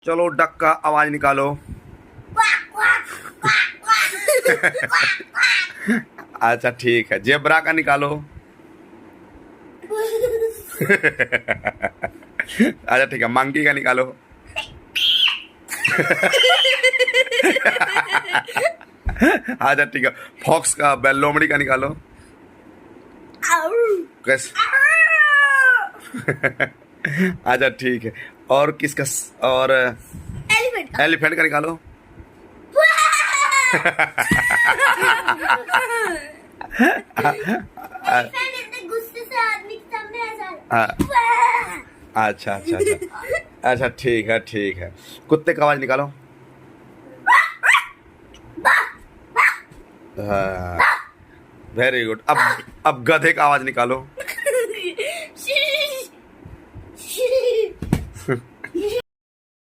चलो डक का आवाज निकालो। अच्छा ठीक है, जेब्रा का निकालो। अच्छा ठीक है, मंकी का निकालो। अच्छा ठीक है, फॉक्स का लोमड़ी का निकालो। कैसे? अच्छा ठीक है, और किसका? और एलिफेंट का निकालो। गुस्से से आदमी के सामने ऐसा। अच्छा अच्छा अच्छा अच्छा ठीक है ठीक है, कुत्ते का आवाज निकालो। हाँ वेरी गुड। अब गधे का आवाज निकालो।